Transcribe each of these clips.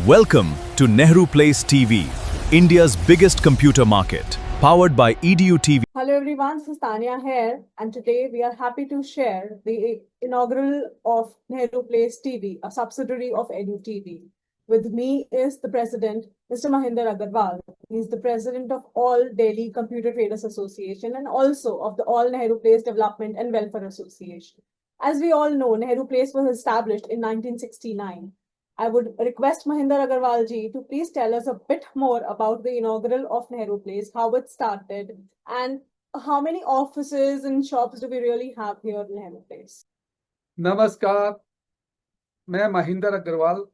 Welcome to Nehru Place TV, India's biggest computer market, powered by EDU TV. Hello everyone, this is Tanya here, and today we are happy to share the inaugural of Nehru Place TV, a subsidiary of Edu TV. With me is the president, Mr. Mahinder Agarwal. He is the president of All Delhi Computer Traders Association and also of the All Nehru Place Development and Welfare Association. As we all know, Nehru Place was established in 1969. I would request Mahinder Agarwal ji to please tell us a bit more about the inaugural of Nehru Place, how it started, and how many offices and shops do we really have here in Nehru Place? नमस्कार, मैं Mahinder Agarwal,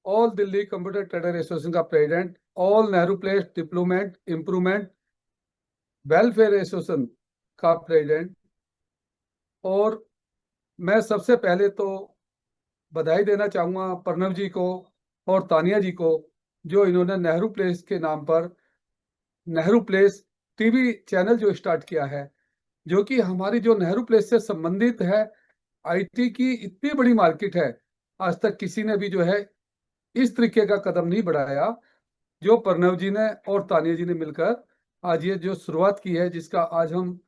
all Delhi computer trader association का president, all Nehru place development improvement welfare association का president. और मैं सबसे पहले तो बधाई देना चाहूँगा प्रणव जी को और तानिया जी को, जो इन्होंने नेहरू प्लेस के नाम पर नेहरू प्लेस टीवी चैनल जो स्टार्ट किया है, जो कि हमारी जो नेहरू प्लेस से संबंधित है। आईटी की इतनी बड़ी मार्केट है, आज तक किसी ने भी जो है इस तरीके का कदम नहीं बढ़ाया जो प्रणव जी ने और तानिया जी ने मिलकर आज ये जो शुरुआत की है, जिसका आज हम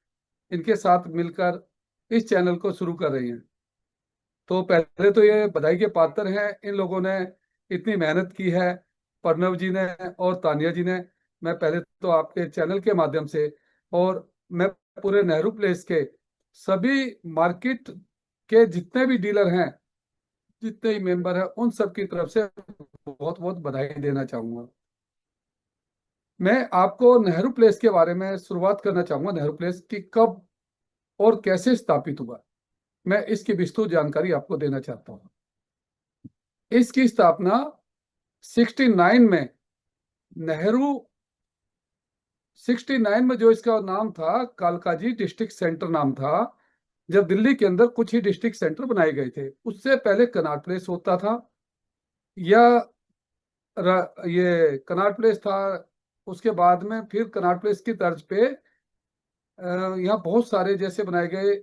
इनके साथ मिलकर इस चैनल को शुरू कर रहे हैं। तो पहले तो ये बधाई के पात्र हैं, इन लोगों ने इतनी मेहनत की है, प्रणव जी ने और तानिया जी ने। मैं पहले तो आपके चैनल के माध्यम से और मैं पूरे नेहरू प्लेस के सभी मार्केट के जितने भी डीलर हैं, जितने ही मेंबर हैं, उन सब की तरफ से बहुत बहुत बधाई देना चाहूँगा। मैं आपको नेहरू प्लेस के बारे में शुरुआत करना चाहूँगा। नेहरू प्लेस की कब और कैसे स्थापित हुआ, मैं इसकी विस्तृत जानकारी आपको देना चाहता हूँ। इसकी स्थापना 69 में नेहरू 69 में जो इसका नाम था कालकाजी डिस्ट्रिक्ट सेंटर नाम था, जब दिल्ली के अंदर कुछ ही डिस्ट्रिक्ट सेंटर बनाए गए थे। उससे पहले कनॉट प्लेस होता था, या ये कनॉट प्लेस था। उसके बाद में फिर कनॉट प्लेस की तर्ज पे यहाँ बहुत सारे जैसे बनाए गए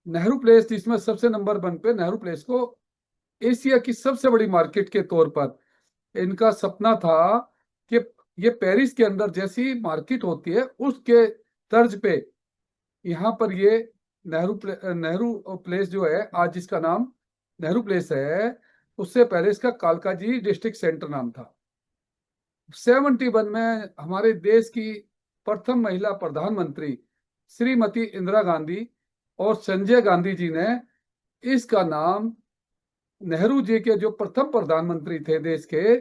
नेहरू प्लेस, जिसमें सबसे नंबर 1 पे नेहरू प्लेस को एशिया की सबसे बड़ी मार्केट के तौर पर इनका सपना था कि ये पेरिस के अंदर जैसी मार्केट होती है उसके तर्ज पे यहाँ पर ये नेहरू प्लेस जो है, आज जिसका नाम नेहरू प्लेस है, उससे पहले इसका कालकाजी डिस्ट्रिक्ट सेंटर नाम था। 71 में हमारे देश की प्रथम महिला प्रधानमंत्री श्रीमती इंदिरा गांधी और संजय गांधी जी ने इसका नाम नेहरू जी के जो प्रथम प्रधानमंत्री थे देश के,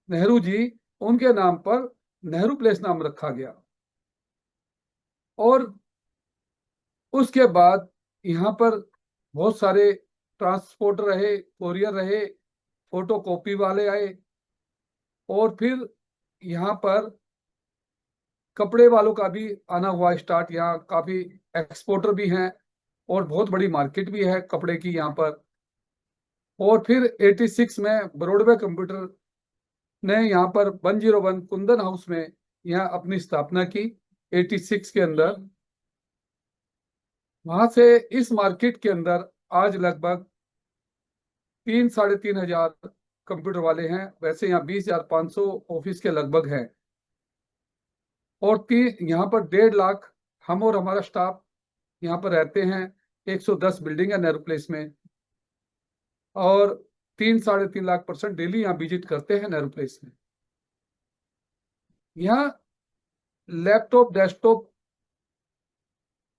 नेहरू जी, उनके नाम पर नेहरू प्लेस नाम रखा गया। और उसके बाद यहाँ पर बहुत सारे ट्रांसपोर्टर रहे, कोरियर रहे, फोटोकॉपी वाले आए, और फिर यहाँ पर कपड़े वालों का भी आना हुआ स्टार्ट। यहाँ काफी एक्सपोर्टर भी हैं और बहुत बड़ी मार्केट भी है कपड़े की यहाँ पर। और फिर 86 में ब्रॉडवे कंप्यूटर ने यहाँ पर 101 कुंदन हाउस में यहाँ अपनी स्थापना की 86 के अंदर। वहां से इस मार्केट के अंदर आज लगभग 3-3.5 हजार कंप्यूटर वाले हैं। वैसे यहाँ 20,500 ऑफिस के लगभग हैं, और यहाँ पर 1.5 लाख हम और हमारा स्टाफ यहाँ पर रहते हैं। 110 बिल्डिंग है नेहरू प्लेस में, और 3-3.5 लाख पर्सन डेली यहाँ विजिट करते हैं नेहरू प्लेस में। यहाँ लैपटॉप, डेस्कटॉप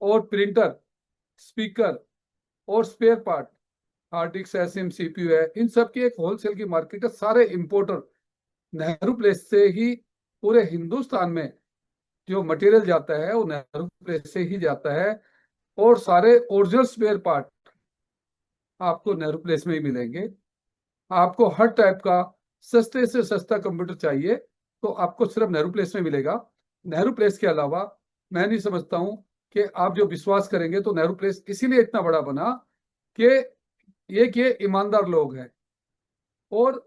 और प्रिंटर, स्पीकर और spare part, hard disk, SM, CPU है, इन सब की एक होलसेल की मार्केट है। सारे इंपोर्टर नेहरू प्लेस से ही पूरे हिंदुस्तान में जो मटेरियल जाता है वो नेहरू प्लेस से ही जाता है, और सारे ओरिजिनल स्पेयर पार्ट आपको नेहरू प्लेस में ही मिलेंगे। आपको हर टाइप का सस्ते से सस्ता कंप्यूटर चाहिए तो आपको सिर्फ नेहरू प्लेस में मिलेगा। नेहरू प्लेस के अलावा मैं नहीं समझता हूँ कि आप जो विश्वास करेंगे। तो नेहरू प्लेस इसीलिए इतना बड़ा बना कि ये ईमानदार लोग हैं, और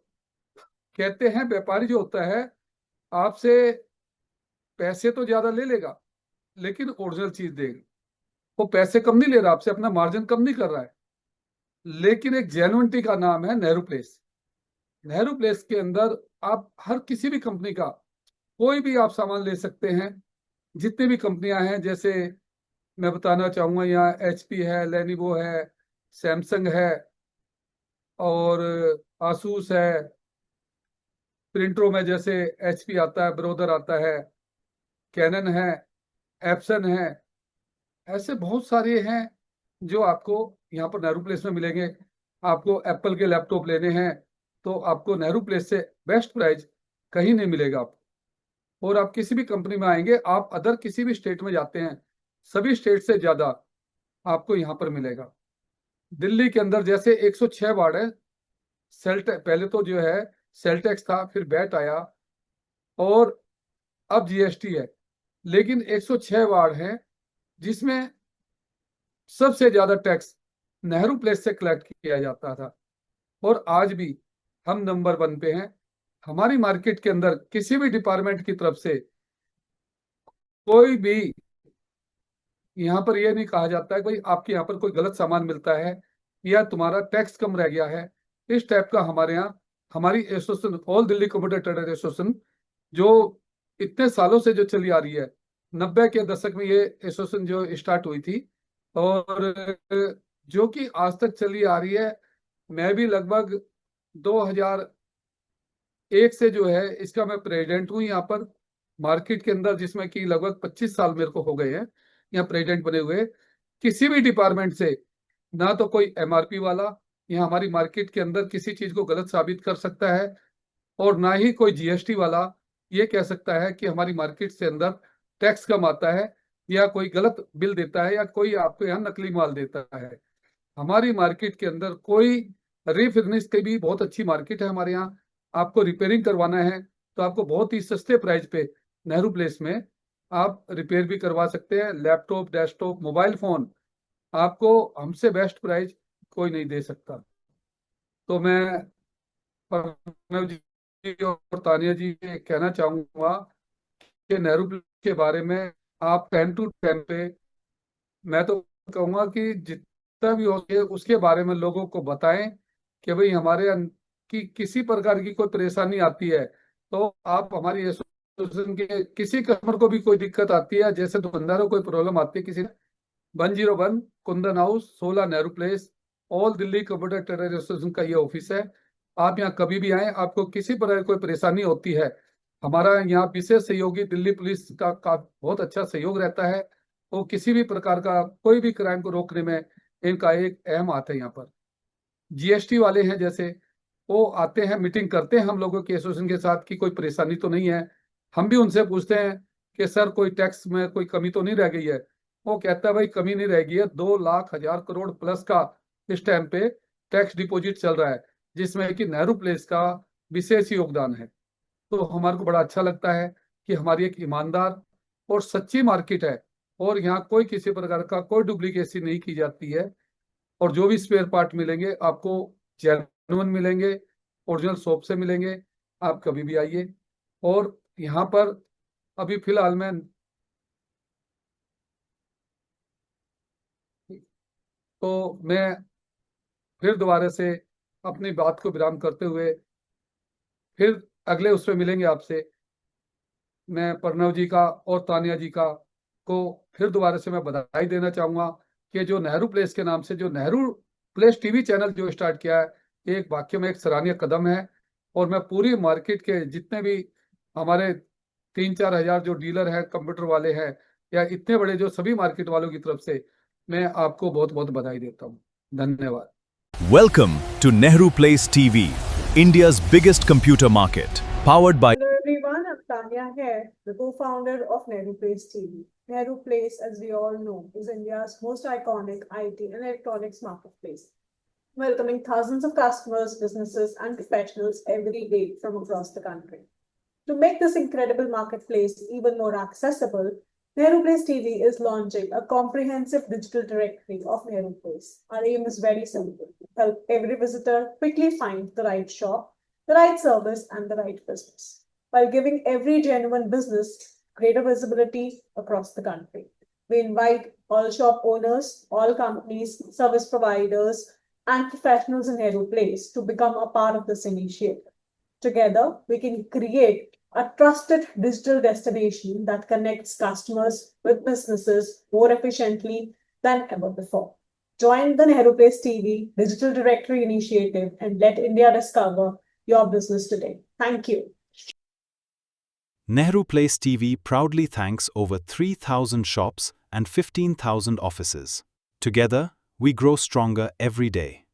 कहते हैं व्यापारी जो होता है आपसे पैसे तो ज्यादा ले लेगा लेकिन ओरिजिनल चीज देगा। वो पैसे कम नहीं ले रहा आपसे, अपना मार्जिन कम नहीं कर रहा है, लेकिन एक जेन्युइनिटी का नाम है नेहरू प्लेस। नेहरू प्लेस के अंदर आप हर किसी भी कंपनी का कोई भी आप सामान ले सकते हैं। जितनी भी कंपनियां हैं, जैसे मैं बताना चाहूंगा, यहाँ HP है, लेनोवो है, सैमसंग है और आसूस है। प्रिंटरों में जैसे HP आता है, ब्रोदर आता है, कैनन है, एप्सन है, ऐसे बहुत सारे हैं जो आपको यहाँ पर नेहरू प्लेस में मिलेंगे। आपको एप्पल के लैपटॉप लेने हैं तो आपको नेहरू प्लेस से बेस्ट प्राइस कहीं नहीं मिलेगा आपको। और आप किसी भी कंपनी में आएंगे, आप अदर किसी भी स्टेट में जाते हैं, सभी स्टेट से ज्यादा आपको यहाँ पर मिलेगा। दिल्ली के अंदर जैसे 106 वार्ड है। पहले तो जो है सेल टैक्स था, फिर वैट आया और अब GST है, लेकिन 106 वार्ड है जिसमें सबसे ज्यादा टैक्स नेहरू प्लेस से कलेक्ट किया जाता था और आज भी हम नंबर 1 पे हैं। हमारी मार्केट के अंदर किसी भी डिपार्टमेंट की तरफ से कोई भी यहाँ पर यह नहीं कहा जाता है भाई आपके यहाँ पर कोई गलत सामान मिलता है या तुम्हारा टैक्स कम रह गया है। इस टाइप का हमारे यहाँ हमारी association, all Delhi computer trader association, जो इतने सालों से जो चली आ रही है, 90 के दशक में ये एसोसिएशन जो स्टार्ट हुई थी और जो कि आज तक चली आ रही है। मैं भी लगभग 2001 से जो है इसका मैं प्रेसिडेंट हूँ यहाँ पर मार्केट के अंदर, जिसमें कि लगभग 25 साल मेरे को हो गए हैं यहाँ प्रेसिडेंट बने हुए। किसी भी डिपार्टमेंट से ना तो कोई MRP वाला यहाँ हमारी मार्केट के अंदर किसी चीज को गलत साबित कर सकता है और ना ही कोई GST वाला ये कह सकता है कि हमारी मार्केट से अंदर टैक्स कम आता है या कोई गलत बिल देता है या कोई आपको यहाँ नकली माल देता है। हमारी मार्केट के अंदर कोई रिफिनिश की भी बहुत अच्छी मार्केट है हमारे यहाँ। आपको रिपेयरिंग करवाना है तो आपको बहुत ही सस्ते प्राइस पे नेहरू प्लेस में आप रिपेयर भी करवा सकते हैं। लैपटॉप, डेस्कटॉप, मोबाइल फोन आपको हमसे बेस्ट प्राइस कोई नहीं दे सकता। तो मैं प्रणव जी और तानिया जी से कहना चाहूंगा कि नेहरू प्लेस के बारे में आप 10 to 10 पे, मैं तो कहूंगा कि जितना भी हो सके उसके बारे में लोगों को बताएं कि भाई की किसी प्रकार की कोई परेशानी आती है तो आप हमारी एसोसिएशन के किसी कस्टमर को भी कोई दिक्कत आती है, जैसे दुकानदारों को कोई प्रॉब्लम आती है किसी 101 Kundan house, 16 Nehru place, all Delhi computer trader association का ये ऑफिस है। आप यहाँ कभी भी आए, आपको किसी प्रकार की कोई परेशानी होती है, हमारा यहाँ विशेष सहयोगी दिल्ली पुलिस का बहुत अच्छा सहयोग रहता है। वो किसी भी प्रकार का कोई भी क्राइम को रोकने में इनका एक अहम हाथ है। यहाँ पर GST वाले हैं, जैसे वो आते हैं, मीटिंग करते हैं हम लोगों के एसोसिएशन के साथ कि कोई परेशानी तो नहीं है। हम भी उनसे पूछते हैं कि सर कोई टैक्स में कोई कमी तो नहीं रह गई है। वो कहता है भाई कमी नहीं रह गई है, 2 लाख हजार करोड़ प्लस का इस टाइम पे टैक्स डिपॉजिट चल रहा है, जिसमें कि नेहरू प्लेस का विशेष योगदान है। तो हमारे को बड़ा अच्छा लगता है कि हमारी एक ईमानदार और सच्ची मार्केट है और यहाँ कोई किसी प्रकार का कोई डुप्लीकेसी नहीं की जाती है। और जो भी स्पेयर पार्ट मिलेंगे आपको जेन्युइन मिलेंगे, ओरिजिनल शॉप से मिलेंगे। आप कभी भी आइए। और यहाँ पर अभी फिलहाल में तो मैं फिर दोबारा से अपनी बात को विराम करते हुए फिर अगले उसमें मिलेंगे आपसे। मैं प्रणव जी का और तानिया जी का को फिर दोबारा से मैं बधाई देना चाहूंगा कि जो नेहरू प्लेस के नाम से जो नेहरू प्लेस टीवी चैनल जो स्टार्ट किया है, एक वाकई में एक सराहनीय कदम है। और मैं पूरी मार्केट के जितने भी हमारे 3-4 हजार जो डीलर हैं, कंप्यूटर वाले हैं, या इतने बड़े जो सभी मार्केट वालों की तरफ से मैं आपको बहुत बहुत बधाई देता हूँ। धन्यवाद। Welcome to Nehru Place TV, India's biggest computer market, powered by Hello everyone, I'm Tanya here, the co-founder of Nehru Place TV. Nehru Place, as we all know, is India's most iconic IT and electronics marketplace, welcoming thousands of customers, businesses, and professionals every day from across the country. To make this incredible marketplace even more accessible, Nehru Place TV is launching a comprehensive digital directory of Nehru Place. Our aim is very simple: help every visitor quickly find the right shop, the right service, and the right business, while giving every genuine business greater visibility across the country. We invite all shop owners, all companies, service providers, and professionals in Nehru Place to become a part of this initiative. Together, we can create a trusted digital destination that connects customers with businesses more efficiently than ever before. Join the Nehru Place TV Digital Directory Initiative and let India discover your business today. Thank you. Nehru Place TV proudly thanks over 3,000 shops and 15,000 offices. Together, we grow stronger every day.